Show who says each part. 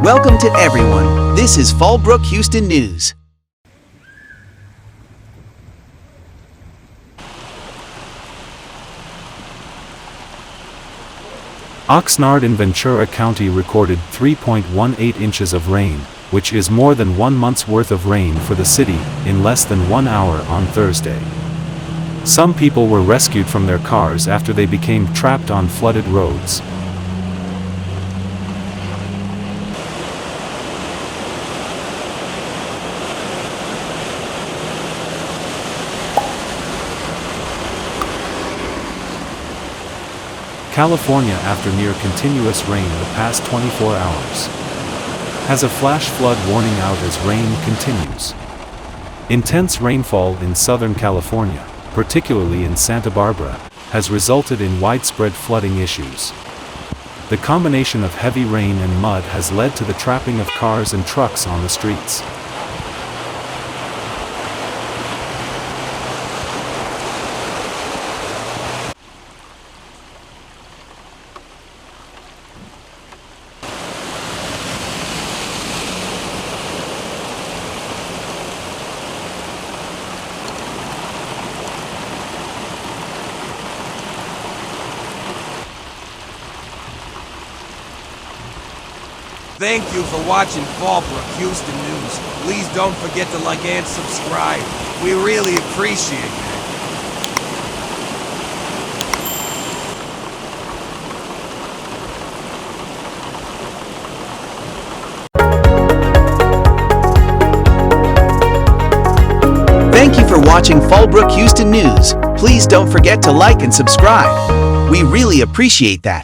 Speaker 1: Welcome to everyone. This is Fallbrook, Houston News.
Speaker 2: Oxnard in Ventura County recorded 3.18 inches of rain, which is more than 1 month's worth of rain for the city, in less than 1 hour on Thursday. Some people were rescued from their cars after they became trapped on flooded roads. California, after near continuous rain the past 24 hours, has a flash flood warning out as rain continues. Intense rainfall in Southern California, particularly in Santa Barbara, has resulted in widespread flooding issues. The combination of heavy rain and mud has led to the trapping of cars and trucks on the streets.
Speaker 3: Thank you for watching Fallbrook, Houston News. Please don't forget to like and subscribe. We really appreciate it.
Speaker 1: Thank you for watching Fallbrook, Houston News. Please don't forget to like and subscribe. We really appreciate that.